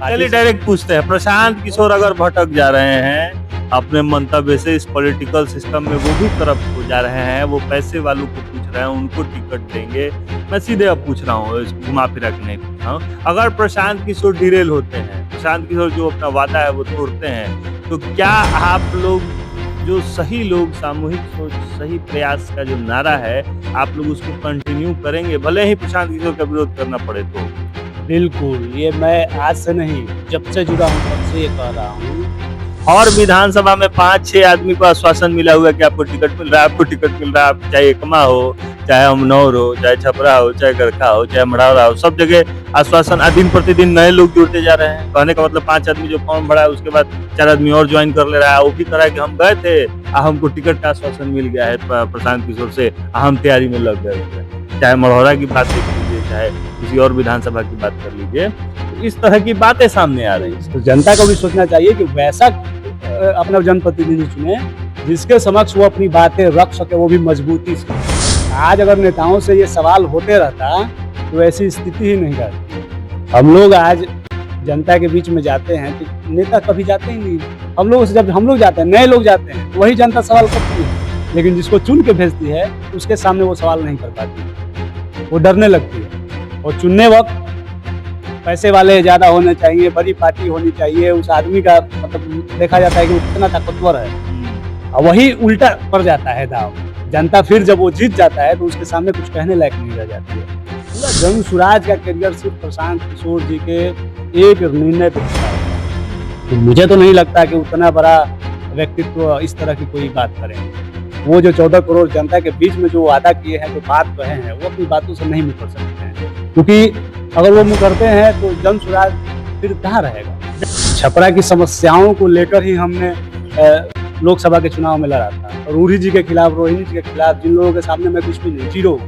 चलिए डायरेक्ट पूछते हैं, प्रशांत किशोर अगर भटक जा रहे हैं अपने मंतव्य से इस पॉलिटिकल सिस्टम में, वो भी तरफ हो जा रहे हैं, वो पैसे वालों को पूछ रहे हैं उनको टिकट देंगे। मैं सीधे अब पूछ रहा हूँ, घुमा फिरा के नहीं पूछ रहा हूँ। अगर प्रशांत किशोर डिरेल होते हैं, प्रशांत किशोर जो अपना वादा है वो तोड़ते हैं, तो क्या आप लोग जो सही लोग सामूहिक सोच सही प्रयास का जो नारा है, आप लोग उसको कंटिन्यू करेंगे भले ही प्रशांत किशोर का विरोध करना पड़े तो? बिल्कुल, ये मैं आज से नहीं, जब से जुड़ा हूँ तब से ये कह रहा हूँ। और विधानसभा में 5-6 आदमी को आश्वासन मिला हुआ है कि आपको टिकट मिल रहा है, आपको टिकट मिल रहा है। आप चाहे एकमा हो, चाहे अमनौर हो, चाहे छपरा हो, चाहे गरखा हो, चाहे मढ़ौरा हो, सब जगह आश्वासन। दिन प्रतिदिन नए लोग जुड़ते जा रहे हैं। कहने का मतलब 5 आदमी जो फॉर्म भरा है उसके बाद 4 आदमी और ज्वाइन कर ले रहा है। वो भी कह रहा है कि हम गए थे, हमको टिकट का आश्वासन मिल गया है प्रशांत किशोर से, हम तैयारी में लग गए। चाहे मढ़ौरा की बात देख लीजिए, चाहे किसी और विधानसभा की बात कर लीजिए, इस तरह की बातें सामने आ रही है। तो जनता को भी सोचना चाहिए कि वैसा अपना जनप्रतिनिधि चुने जिसके समक्ष वो अपनी बातें रख सके, वो भी मजबूती से। आज अगर नेताओं से ये सवाल होते रहता तो ऐसी स्थिति ही नहीं रहती। हम लोग आज जनता के बीच में जाते हैं तो नेता कभी जाते ही नहीं। हम लोग से जब हम लोग जाते हैं, नए लोग जाते हैं, तो वही जनता सवाल करती है, लेकिन जिसको चुन के भेजती है उसके सामने वो सवाल नहीं कर पाती, वो डरने लगती है। और चुनने वक्त पैसे वाले ज़्यादा होने चाहिए, बड़ी पार्टी होनी चाहिए, उस आदमी का मतलब देखा जाता है कि वो कितना ताकतवर है, और वही उल्टा पड़ जाता है दाव। जनता फिर जब वो जीत जाता है तो उसके सामने कुछ कहने लायक नहीं रह जाती है। पूरा जन स्वराज का करियर सिर्फ प्रशांत किशोर जी के एक निर्णय पर टिका है। तो मुझे तो नहीं लगता कि उतना बड़ा व्यक्तित्व इस तरह की कोई बात करें। वो जो 14 करोड़ जनता के बीच में जो वादा किए हैं, जो बात कहे हैं, वो अपनी बातों से नहीं मुकर सकते हैं, क्योंकि अगर वो मुकरते हैं तो जन स्वराज फिर कहाँ रहेगा। छपरा की समस्याओं को लेकर ही हमने लोकसभा के चुनाव में लड़ा था, रूढ़ी जी के खिलाफ, रोहिणी जी के खिलाफ, जिन लोगों के सामने मैं कुछ भी नहीं, जीरो।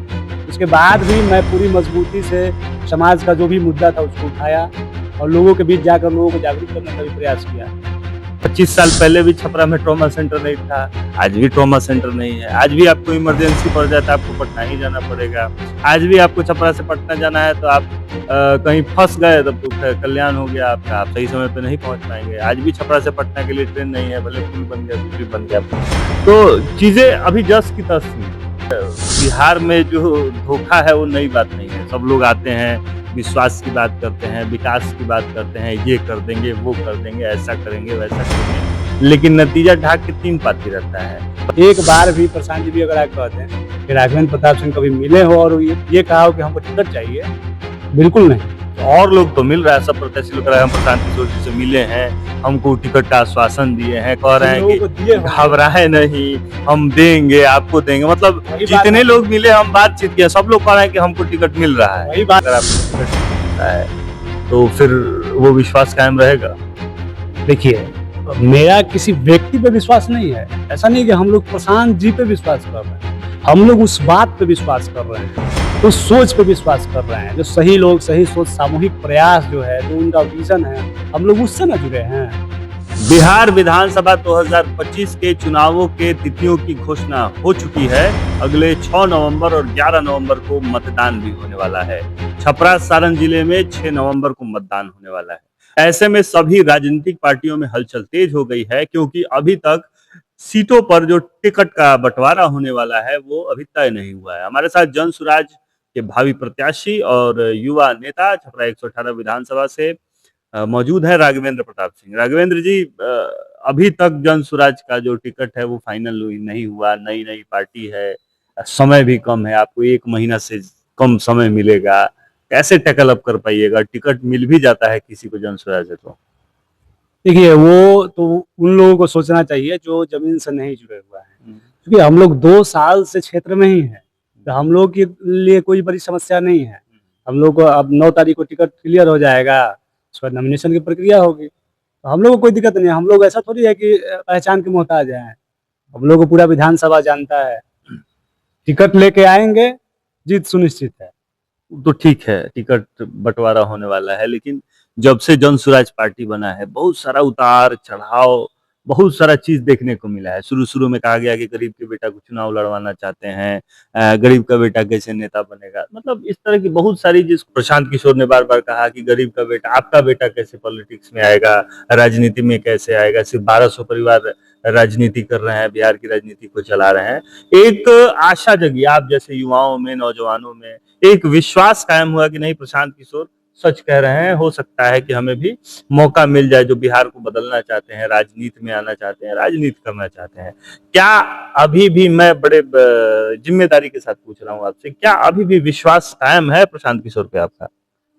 उसके बाद भी मैं पूरी मजबूती से समाज का जो भी मुद्दा था उसको उठाया और लोगों के बीच जाकर लोगों को जागरूक करने का भी प्रयास किया। 25 साल पहले भी छपरा में ट्रॉमा सेंटर नहीं था, आज भी ट्रॉमा सेंटर नहीं है। आज भी आपको इमरजेंसी पड़ जाता है, आपको पटना ही जाना पड़ेगा। आज भी आपको छपरा से पटना जाना है तो आप कहीं फंस गए तब तो कल्याण हो गया आपका, आप सही समय पे नहीं पहुंच पाएंगे। आज भी छपरा से पटना के लिए ट्रेन नहीं है, भले पुल बन गया, कुछ भी बन गया। तो चीजें अभी जस की तस नहीं। बिहार में जो धोखा है वो नई बात नहीं है। सब लोग आते हैं, विश्वास की बात करते हैं, विकास की बात करते हैं, ये कर देंगे, वो कर देंगे, ऐसा करेंगे, वैसा करेंगे, लेकिन नतीजा ढाक के 3 पाती रहता है। एक बार भी प्रशांत जी भी अगर आप कहते हैं कि राघवेंद्र प्रताप सिंह कभी मिले हो और ये कहा हो कि हमको टिकट चाहिए, बिल्कुल नहीं। और लोग तो मिल रहा है, सब प्रत्याशी लोग कह रहे हैं हम प्रशांत किशोर जी से मिले हैं, हमको टिकट का आश्वासन दिए हैं, कह रहे हैं कि घबराए नहीं, हम देंगे, आपको देंगे। मतलब जितने लोग मिले, हम बातचीत किया, सब लोग कह रहे हैं कि हमको टिकट मिल रहा है। वही बात, अगर आपको टिकट मिलता है तो फिर वो विश्वास कायम रहेगा। देखिए, मेरा किसी व्यक्ति पे विश्वास नहीं है। ऐसा नहीं कि हम लोग प्रशांत जी पे विश्वास कर रहे हैं, हम लोग उस बात पे विश्वास कर रहे हैं, उस सोच पे विश्वास कर रहे हैं, जो सही लोग, सही सोच, सामूहिक प्रयास जो है, जो उनका विजन है, हम लोग उससे ना जुड़े हैं। बिहार विधानसभा 2025 के चुनावों के तिथियों की घोषणा हो चुकी है। अगले 6 नवंबर और 11 नवंबर को मतदान भी होने वाला है। छपरा सारण जिले में 6 नवंबर को मतदान होने वाला है। ऐसे में सभी राजनीतिक पार्टियों में हलचल तेज हो गई है, क्योंकि अभी तक सीटों पर जो टिकट का बंटवारा होने वाला है वो अभी तय नहीं हुआ है। हमारे साथ जन स्वराज के भावी प्रत्याशी और युवा नेता छपरा 118 विधानसभा से मौजूद है राघवेंद्र प्रताप सिंह। राघवेंद्र जी, अभी तक जन स्वराज का जो टिकट है वो फाइनल नहीं हुआ, नई नई पार्टी है, समय भी कम है, आपको 1 महीना से कम समय मिलेगा, कैसे टैकल अप कर पाइएगा? टिकट मिल भी जाता है किसी को जन स्वराज है तो? देखिए, वो तो उन लोगों को सोचना चाहिए जो जमीन से नहीं जुड़े हुआ है, क्योंकि हम लोग 2 साल से क्षेत्र में ही हैं, तो हम लोग के लिए कोई बड़ी समस्या नहीं है। हम लोग को अब 9 तारीख को टिकट क्लियर हो जाएगा, उसके बाद नॉमिनेशन की प्रक्रिया होगी, तो हम लोग को कोई दिक्कत नहीं है। हम लोग ऐसा थोड़ी है कि पहचान के मोहताज हैं, हम लोग को पूरा विधानसभा जानता है। टिकट लेके आएंगे, जीत सुनिश्चित है। तो ठीक है, टिकट बंटवारा होने वाला है, लेकिन जब से जन स्वराज पार्टी बना है बहुत सारा उतार चढ़ाव बहुत सारा चीज देखने को मिला है। शुरू शुरू में कहा गया कि गरीब के बेटा को चुनाव लड़वाना चाहते हैं, गरीब का बेटा कैसे नेता बनेगा, मतलब इस तरह की बहुत सारी चीज। प्रशांत किशोर ने बार बार कहा कि गरीब का बेटा, आपका बेटा कैसे पॉलिटिक्स में आएगा, राजनीति में कैसे आएगा, सिर्फ 1200 परिवार राजनीति कर रहे हैं, बिहार की राजनीति को चला रहे हैं। एक आशा जगी आप जैसे युवाओं में, नौजवानों में, एक विश्वास कायम हुआ कि नहीं, प्रशांत किशोर सच कह रहे हैं, हो सकता है कि हमें भी मौका मिल जाए, जो बिहार को बदलना चाहते हैं, राजनीति में आना चाहते हैं, राजनीति करना चाहते हैं। क्या अभी भी, मैं बड़े जिम्मेदारी के साथ पूछ रहा हूँ आपसे, क्या अभी भी विश्वास कायम है प्रशांत किशोर पे आपका?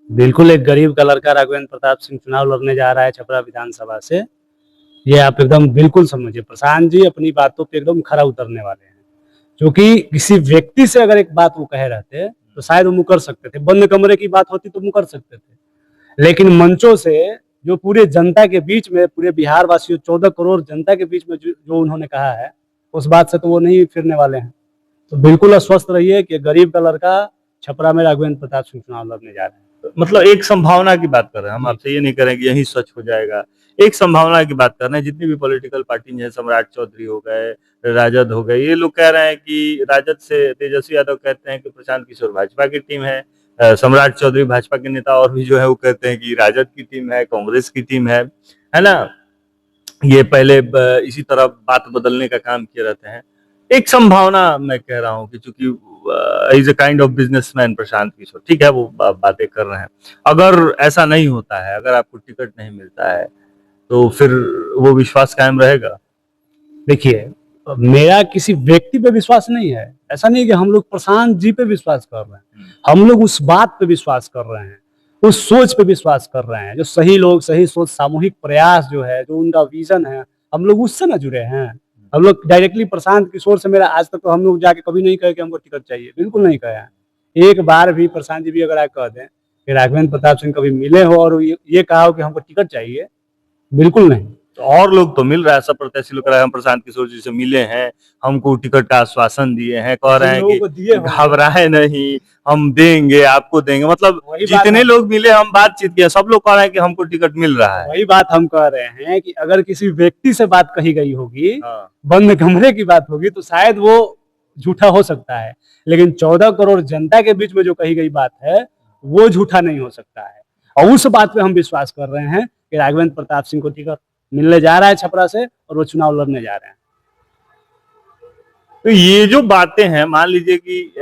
बिल्कुल, एक गरीब का लड़का राघवेंद्र प्रताप सिंह चुनाव लड़ने जा रहा है छपरा विधानसभा से, ये आप एकदम बिल्कुल समझिए। प्रशांत जी अपनी बातों पे एकदम खरा उतरने वाले हैं, क्योंकि किसी व्यक्ति से अगर एक बात वो कहे रहते तो शायद वो मुकर सकते थे, बंद कमरे की बात होती तो मुकर सकते थे, लेकिन मंचों से जो पूरे जनता के बीच में, पूरे बिहार वासियों 14 करोड़ जनता के बीच में जो उन्होंने कहा है, उस बात से तो वो नहीं फिरने वाले हैं। तो बिल्कुल आश्वस्त रहिए कि गरीब का लड़का छपरा में राघवेंद्र प्रताप सिंह चुनाव लड़ने जा रहे हैं। मतलब एक संभावना की बात कर रहे हैं हम, आपसे ये नहीं कह रहे हैं कि यही सच हो जाएगा, एक संभावना की बात कर रहे हैं। जितनी भी पॉलिटिकल पार्टी है, सम्राट चौधरी हो गए, राजद हो गए, ये लोग कह रहे हैं कि राजद से तेजस्वी यादव कहते हैं कि प्रशांत किशोर भाजपा की टीम है, सम्राट चौधरी भाजपा के नेता और भी जो है वो कहते हैं कि राजद की टीम है, कांग्रेस की टीम है ना। ये पहले इसी तरह बात बदलने का काम किए रहते हैं। एक संभावना मैं कह रहा हूँ कि चूंकि is a kind of businessman Prashant Kishor, ठीक है, वो बातें कर रहे हैं। अगर ऐसा नहीं होता है, अगर आपको टिकट नहीं मिलता है, तो फिर वो विश्वास कायम रहेगा? देखिए, मेरा किसी व्यक्ति पे विश्वास नहीं है, ऐसा नहीं कि हम लोग प्रशांत जी पे विश्वास कर रहे हैं, हम लोग उस बात पे विश्वास कर रहे हैं, उस सोच पे विश्वास कर रहे हैं, जो सही लोग, सही सोच, सामूहिक प्रयास जो है, जो उनका विजन है, हम लोग उससे ना जुड़े हैं। हम लोग डायरेक्टली प्रशांत किशोर से, मेरा आज तक तो हम लोग जाके कभी नहीं कहे कि हमको टिकट चाहिए, बिल्कुल नहीं कहे हैं। एक बार भी प्रशांत जी भी अगर आप कह दें कि राघवेंद्र प्रताप सिंह कभी मिले हो और ये कहा हो कि हमको टिकट चाहिए, बिल्कुल नहीं। तो और लोग तो मिल रहा है, सब प्रत्याशी लोग कह रहे हैं हम प्रशांत किशोर जी से मिले हैं, हमको टिकट का आश्वासन दिए हैं, कह रहे हैं कि घबराए नहीं, हम देंगे, आपको देंगे। मतलब जितने लोग मिले, हम बातचीत किए, सब लोग कह रहे हैं कि हमको टिकट मिल रहा है। वही बात हम कह रहे हैं कि अगर किसी व्यक्ति से बात कही गई होगी, बंद कमरे की बात होगी, तो शायद वो झूठा हो सकता है, लेकिन 14 करोड़ जनता के बीच में जो कही गई बात है, वो झूठा नहीं हो सकता है। और उस बात पे हम विश्वास कर रहे हैं कि राघवेंद्र प्रताप सिंह को टिकट मिलने जा रहा है छपरा से, और वो चुनाव लड़ने जा रहे हैं। तो ये जो बातें हैं, मान लीजिए कि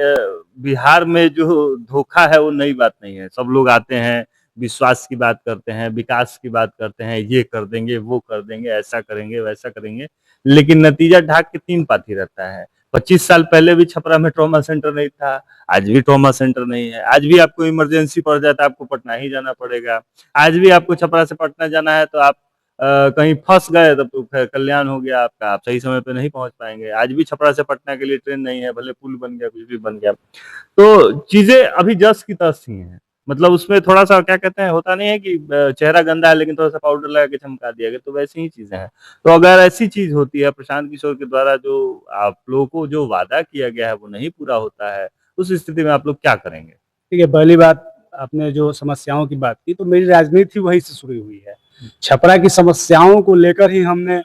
बिहार में जो धोखा है वो नई बात नहीं है। सब लोग आते हैं, विश्वास की बात करते हैं, विकास की बात करते हैं, ये कर देंगे, वो कर देंगे, ऐसा करेंगे, वैसा करेंगे, लेकिन नतीजा ढाक के 3 पाती रहता है। 25 साल पहले भी छपरा में ट्रॉमा सेंटर नहीं था, आज भी ट्रॉमा सेंटर नहीं है। आज भी आपको इमरजेंसी पड़ जाता है, आपको पटना ही जाना पड़ेगा। आज भी आपको छपरा से पटना जाना है तो आप कहीं फंस गए तब तो कल्याण हो गया आपका, आप सही समय पे नहीं पहुंच पाएंगे। आज भी छपरा से पटना के लिए ट्रेन नहीं है, भले पुल बन गया, कुछ भी बन गया। तो चीजें अभी जस की तस ही हैं। मतलब उसमें थोड़ा सा क्या कहते हैं, होता नहीं है कि चेहरा गंदा है लेकिन थोड़ा सा पाउडर लगा के चमका दिया गया, तो वैसी ही चीजें हैं। तो अगर ऐसी चीज होती है, प्रशांत किशोर के द्वारा जो आप लोगों को जो वादा किया गया है वो नहीं पूरा होता है, उस स्थिति में आप लोग क्या करेंगे? ठीक है, पहली बात, आपने जो समस्याओं की बात की, तो मेरी राजनीति वही से शुरू हुई है। छपरा की समस्याओं को लेकर ही हमने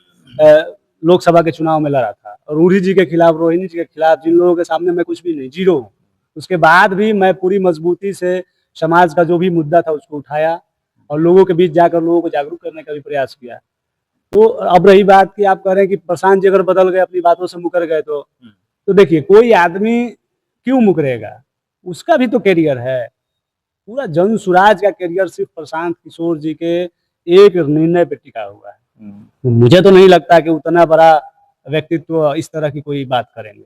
लोकसभा के चुनाव में लड़ा था, और रूढ़ी जी के खिलाफ, रोहिणी जी के खिलाफ, जिन लोगों के सामने मैं कुछ भी नहीं, जीरो हूँ। उसके बाद भी मैं पूरी मजबूती से समाज का जो भी मुद्दा था उसको उठाया, और लोगों के बीच जाकर लोगों को जागरूक करने का भी प्रयास किया। तो अब रही बात कि आप कह रहे हैं कि प्रशांत जी अगर बदल गए, अपनी बातों से मुकर गए, तो देखिए, कोई आदमी क्यों मुकरेगा, उसका भी तो कैरियर है। पूरा जन सुराज का कैरियर सिर्फ प्रशांत किशोर जी के एक निर्णय पे टिका हुआ है। मुझे तो नहीं लगता कि उतना बड़ा व्यक्तित्व इस तरह की कोई बात करेंगे।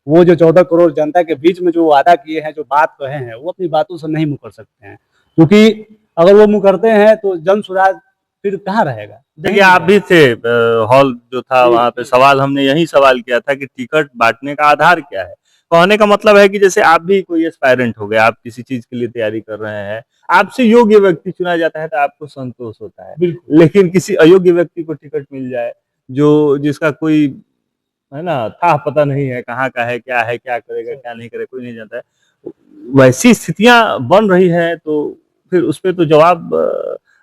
वो जो 14 करोड़ जनता के बीच में जो वादा किए हैं, जो बात कहे हैं, वो अपनी बातों से नहीं मुकर सकते हैं, क्योंकि अगर वो मुकरते हैं तो जन सुराज फिर कहाँ रहेगा। देखिए, आप भी थे, हॉल जो था वहां पे सवाल हमने यही सवाल किया था कि टिकट बांटने का आधार क्या है। कहने का मतलब है कि जैसे आप भी कोई एस्पायरेंट हो गए, आप किसी चीज के लिए तैयारी कर रहे हैं, आपसे योग्य व्यक्ति चुना जाता है तो आपको संतोष होता है। लेकिन किसी अयोग्य व्यक्ति को टिकट मिल जाए, जो जिसका कोई है ना था पता नहीं है, कहाँ का है, क्या करेगा, क्या नहीं करेगा, कोई नहीं जानता है, वैसी स्थितियां बन रही है, तो फिर उस पर तो जवाब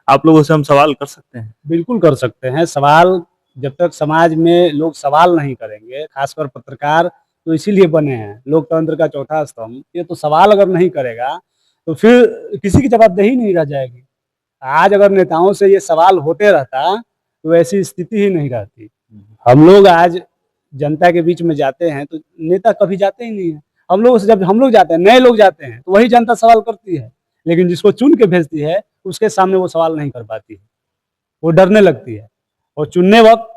आप लोगों से हम सवाल कर सकते हैं। बिल्कुल कर सकते हैं सवाल। जब तक समाज में लोग सवाल नहीं करेंगे, खासकर पत्रकार तो इसीलिए बने हैं, लोकतंत्र का चौथा स्तंभ, ये तो सवाल अगर नहीं करेगा तो फिर किसी की जवाबदेही नहीं रह जाएगी। आज अगर नेताओं से ये सवाल होते रहता तो ऐसी स्थिति ही नहीं रहती। हम लोग आज जनता के बीच में जाते हैं तो नेता कभी जाते ही नहीं है। हम लोग जब हम लोग जाते हैं, नए लोग जाते हैं तो वही जनता सवाल करती है, लेकिन जिसको चुन के भेजती है उसके सामने वो सवाल नहीं कर पाती है, वो डरने लगती है। और चुनने वक्त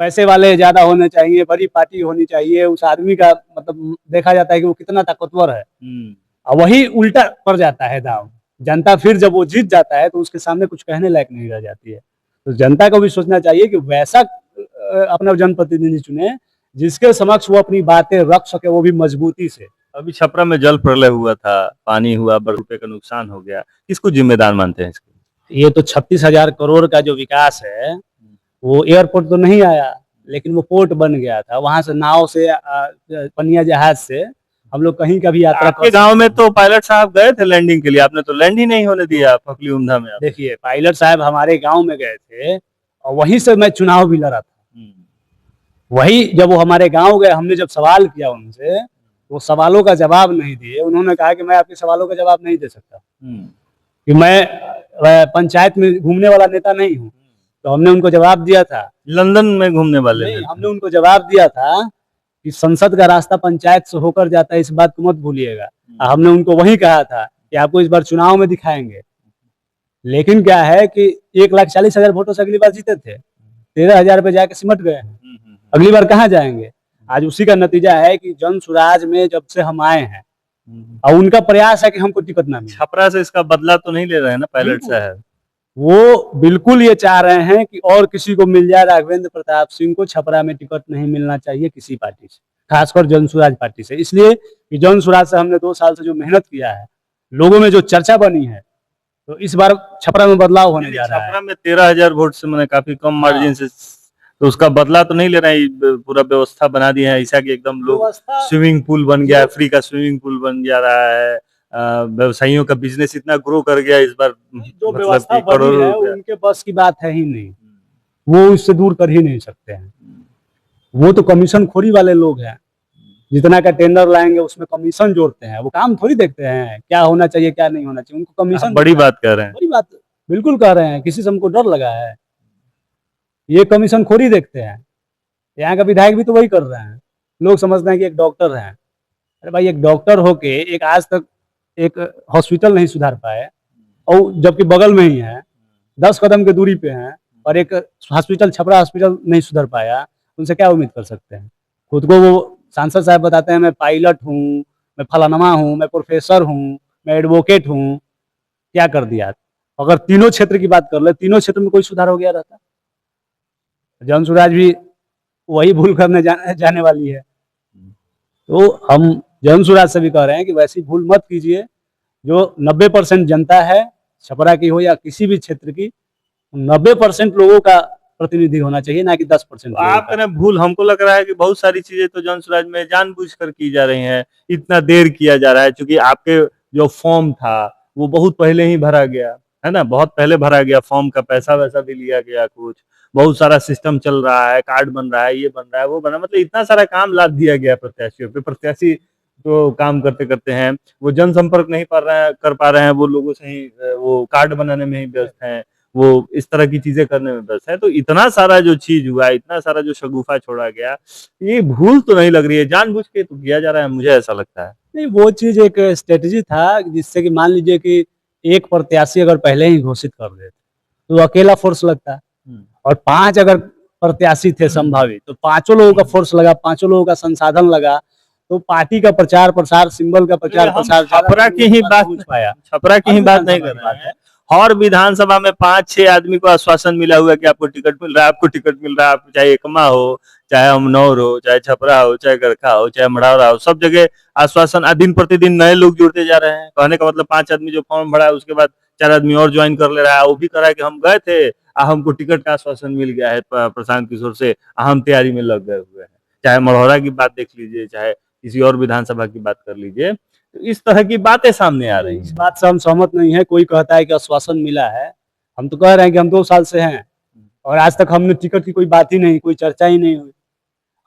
पैसे वाले ज्यादा होने चाहिए, बड़ी पार्टी होनी चाहिए, उस आदमी का मतलब देखा जाता है कि वो कितना ताकतवर है, और वही उल्टा पड़ जाता है दाव। जनता फिर जब वो जीत जाता है तो उसके सामने कुछ कहने लायक नहीं रह जाती है। तो जनता को भी सोचना चाहिए कि वैसा अपना जनप्रतिनिधि चुने जिसके समक्ष वो अपनी बातें रख सके, वो भी मजबूती से। अभी छपरा में जल प्रलय हुआ था, पानी हुआ, बड़े रुपए का नुकसान हो गया, किसको जिम्मेदार मानते हैं इसके? ये तो 36,000 करोड़ का जो विकास है, वो एयरपोर्ट तो नहीं आया, लेकिन वो पोर्ट बन गया था। वहां से नाव से पनिया जहाज से हम लोग कहीं का भी यात्रा आपके गांव में तो पायलट साहब गए थे लैंडिंग के लिए, आपने तो लैंड ही नहीं होने दिया फकली उमदा में। देखिए, पायलट साहब हमारे गांव में गए थे और वहीं से मैं चुनाव भी लड़ा था। वही जब वो हमारे गांव गए, हमने जब सवाल किया उनसे, वो सवालों का जवाब नहीं दिए। उन्होंने कहा कि मैं आपके सवालों का जवाब नहीं दे सकता, कि मैं पंचायत में घूमने वाला नेता नहीं हूँ। तो हमने उनको जवाब दिया था, लंदन में घूमने वाले नहीं, हमने उनको जवाब दिया था कि संसद का रास्ता पंचायत से होकर जाता है, इस बात को मत भूलिएगा। हमने उनको वही कहा था कि आपको इस बार चुनाव में दिखाएंगे। लेकिन क्या है कि 1,40,000 वोटों से अगली बार जीते थे, 13,000 पे जाके सिमट गए हैं। अगली बार कहाँ जाएंगे? आज उसी का नतीजा है कि जन सुराज में जब से हम आए हैं, और उनका प्रयास है कि हमको टिकट ना मिले। छपरा से इसका बदला तो नहीं ले रहे हैं ना पायलट साहब? वो बिल्कुल ये चाह रहे हैं कि और किसी को मिल जाए, राघवेंद्र प्रताप सिंह को छपरा में टिकट नहीं मिलना चाहिए किसी पार्टी से, खासकर जन सुराज पार्टी से। इसलिए कि जन सुराज से हमने 2 साल से जो मेहनत किया है, लोगों में जो चर्चा बनी है, तो इस बार छपरा में बदलाव होने जा रहा है। छपरा में 13,000 वोट से मैंने काफी कम मार्जिन से, तो उसका बदला तो नहीं ले रहे हैं। पूरा व्यवस्था बना दी है ऐसा कि एकदम लोग, स्विमिंग पूल बन गया, फ्री का स्विमिंग पूल बन जा रहा है, व्यवसायियों का बिजनेस इतना ग्रो कर गया इस बार, जो व्यवस्था बनी है उनके बस की बात है ही नहीं, वो उससे दूर कर ही नहीं सकते हैं। वो तो कमीशन खोरी वाले लोग हैं, जितना का टेंडर लाएंगे उसमें कमीशन जोड़ते हैं। वो काम थोड़ी देखते हैं क्या होना चाहिए क्या नहीं होना चाहिए, उनको कमीशन। बड़ी बात कह रहे हैं, बड़ी बात बिल्कुल कह रहे हैं, किसी से हमको डर लगा है? ये कमीशन खोरी देखते हैं। यहाँ का विधायक भी तो वही कर रहे हैं। लोग समझते हैं कि एक डॉक्टर है। अरे भाई, एक डॉक्टर होके एक आज तक एक हॉस्पिटल नहीं सुधार पाए, और जबकि बगल में ही है, 10 कदम की दूरी पे हैं, और एक हॉस्पिटल, छपरा हॉस्पिटल नहीं सुधर पाया, उनसे क्या उम्मीद कर सकते हैं? खुद को वो सांसद साहब बताते हैं मैं पायलट हूँ, मैं फलानमा हूँ, मैं प्रोफेसर हूँ, मैं एडवोकेट हूँ। क्या कर दिया? अगर तीनों क्षेत्र की बात कर ले, तीनों क्षेत्र में कोई सुधार हो गया रहता? जन सुराज भी वही भूल करने जाने वाली है। तो हम जन सुराज से भी कह रहे हैं कि वैसी भूल मत कीजिए। जो 90% जनता है, छपरा की हो या किसी भी क्षेत्र की, 90% लोगों का प्रतिनिधि होना चाहिए, ना कि 10%। आप कह भूल, हमको लग रहा है कि बहुत सारी चीजें तो जन सुराज में जानबूझकर की जा रही हैं, इतना देर किया जा रहा है। क्योंकि आपके जो फॉर्म था वो बहुत पहले ही भरा गया है ना, बहुत पहले भरा गया फॉर्म का, पैसा वैसा भी लिया गया, कुछ बहुत सारा सिस्टम चल रहा है, कार्ड बन रहा है, ये बन रहा है, वो बन रहा है, मतलब इतना सारा काम लाद दिया गया प्रत्याशियों पे। प्रत्याशी तो काम करते करते हैं, वो जनसंपर्क नहीं कर पा रहे हैं, वो लोगों से ही वो कार्ड बनाने में ही व्यस्त हैं, वो इस तरह की चीजें करने में व्यस्त है। तो इतना सारा जो चीज हुआ, इतना सारा जो शगुफा छोड़ा गया, ये भूल तो नहीं लग रही है, जानबूझ के तो किया जा रहा है, मुझे ऐसा लगता है। नहीं, वो चीज एक स्ट्रेटेजी था, जिससे कि मान लीजिए कि एक प्रत्याशी अगर पहले ही घोषित कर देते तो अकेला फोर्स लगता, और 5 अगर प्रत्याशी थे संभावित, तो 5 लोगों का फोर्स लगा, 5 लोगों का संसाधन लगा, तो पार्टी का प्रचार प्रसार, सिंबल का प्रचार प्रसार, छपरा की ही बात नहीं कर रहे हैं। और विधानसभा में 5-6 आदमी को आश्वासन मिला हुआ है कि आपको टिकट मिल रहा है, आपको टिकट मिल रहा है, आपको चाहे एकमा हो, चाहे अमनौर हो, चाहे छपरा हो, चाहे गरखा हो, चाहे मढ़ौरा हो, सब जगह आश्वासन। दिन प्रतिदिन नए लोग जुड़ते जा रहे हैं। कहने का मतलब 5 आदमी जो फॉर्म भरा है, उसके बाद 4 आदमी और ज्वाइन कर ले रहा है। वो भी कह रहा है कि हम गए थे, हमको टिकट का आश्वासन मिल गया है प्रशांत किशोर से, हम तैयारी में लग गए हुए हैं। चाहे मढ़ौरा की बात देख लीजिए, चाहे किसी और विधानसभा की बात कर लीजिए, तो इस तरह की बातें सामने आ रही हैं। इस बात से हम सहमत नहीं है। कोई कहता है कि आश्वासन मिला है, हम तो कह रहे हैं कि हम 2 साल से हैं, और आज तक हमने टिकट की कोई बात ही नहीं, कोई चर्चा ही नहीं हुई।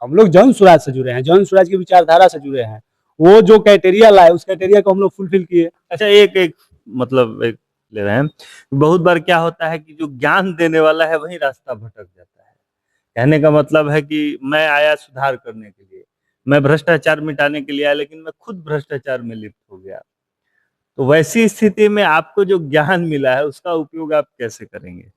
हम लोग जन स्वराज से जुड़े हैं, जन स्वराज की विचारधारा से जुड़े हैं। वो जो क्राइटेरिया लाए उस क्राइटेरिया को हम लोग फुलफिल किए। अच्छा, एक एक मतलब एक ले रहे हैं, बहुत बार क्या होता है कि जो ज्ञान देने वाला है वही रास्ता भटक जाता है। कहने का मतलब है कि मैं आया सुधार करने के लिए, मैं भ्रष्टाचार मिटाने के लिए आया, लेकिन मैं खुद भ्रष्टाचार में लिप्त हो गया। तो वैसी स्थिति में आपको जो ज्ञान मिला है उसका उपयोग आप कैसे करेंगे?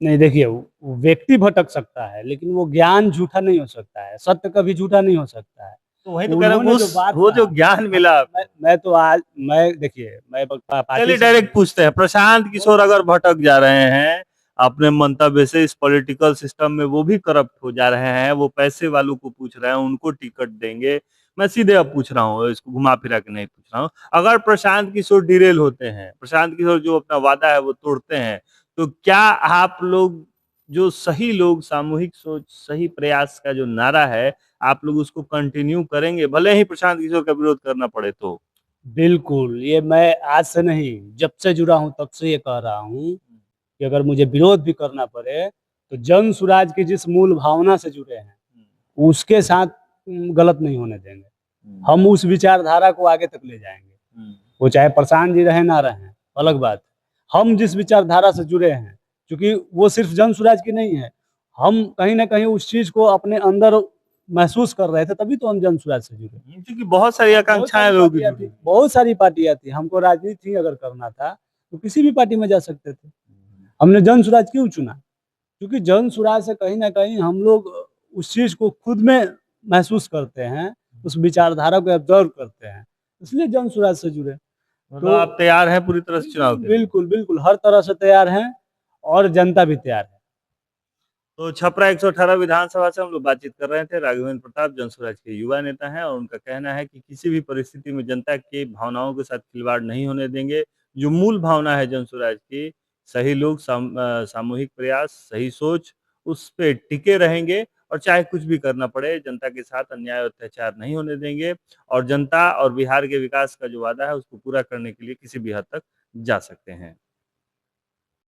नहीं देखिए, वो व्यक्ति भटक सकता है लेकिन वो ज्ञान झूठा नहीं हो सकता है, सत्य कभी झूठा नहीं हो सकता है। तो वही तो कह रहा हूँ, उन्होंने जो बात वो जो कहा, ज्ञान मिला आपको। मैं तो आज मैं देखिए मैं पार्टी चलिए से डायरेक्ट पूछते हैं, प्रशांत किशोर अगर भटक जा रहे हैं अपने मंतव्य से, इस पॉलिटिकल सिस्टम में वो भी करप्ट हो जा रहे हैं, वो पैसे वालों को पूछ रहे हैं उनको टिकट देंगे, मैं सीधे अब पूछ रहा हूँ, इसको घुमा फिरा के नहीं पूछ रहा हूँ, अगर प्रशांत किशोर डिरेल होते हैं, प्रशांत किशोर जो अपना वादा है वो तोड़ते हैं, तो क्या आप लोग, जो सही लोग, सामूहिक सोच सही प्रयास का जो नारा है, आप लोग उसको कंटिन्यू करेंगे भले ही प्रशांत किशोर का विरोध करना पड़े तो? बिल्कुल, ये मैं आज से नहीं, जब से जुड़ा हूँ तब से ये कह रहा हूँ कि अगर मुझे विरोध भी करना पड़े, तो जन सुराज की जिस मूल भावना से जुड़े हैं, उसके साथ गलत नहीं होने देंगे। हम उस विचारधारा को आगे तक ले जाएँगे। वो चाहे प्रशांत जी रहें ना रहें, अलग बात। हम जिस विचारधारा से जुड़े हैं, क्योंकि वो सिर्फ़ जन सुराज की नहीं है, हम कहीं न कहीं उस चीज़ को अपने अंदर महसूस कर रहे थे, तभी तो हम जन सुराज से जुड़े। क्योंकि बहुत सारी आकांक्षाएं लोगों की जुड़ी। बहुत सारी पार्टियाँ थी, हमको राजनीति अगर करना था, तो किसी भी पार्टी में जा सकते थे। हमने जन सुराज क्यों चुना? क्योंकि जन सुराज से कहीं न कहीं हम लोग उस चीज़ को खुद में महसूस करते हैं, उस विचारधारा को ऑब्ज़र्व करते हैं, इसलिए जन सुराज से जुड़े। मतलब तो आप तैयार हैं पूरी तरह से चुनाव के लिए? बिल्कुल, बिल्कुल, हर तरह से तैयार हैं और जनता भी तैयार है। तो छपरा 118 विधानसभा से हम लोग बातचीत कर रहे थे। राघवेंद्र प्रताप जनसुराज के युवा नेता हैं और उनका कहना है कि किसी भी परिस्थिति में जनता की भावनाओं के साथ खिलवाड़ नहीं होने देंगे। जो मूल भावना है जनसुराज की, सही लोग, सामूहिक प्रयास, सही सोच, उस पे टिके रहेंगे और चाहे कुछ भी करना पड़े, जनता के साथ अन्याय और अत्याचार नहीं होने देंगे और जनता और बिहार के विकास का जो वादा है उसको पूरा करने के लिए किसी भी हद तक जा सकते हैं।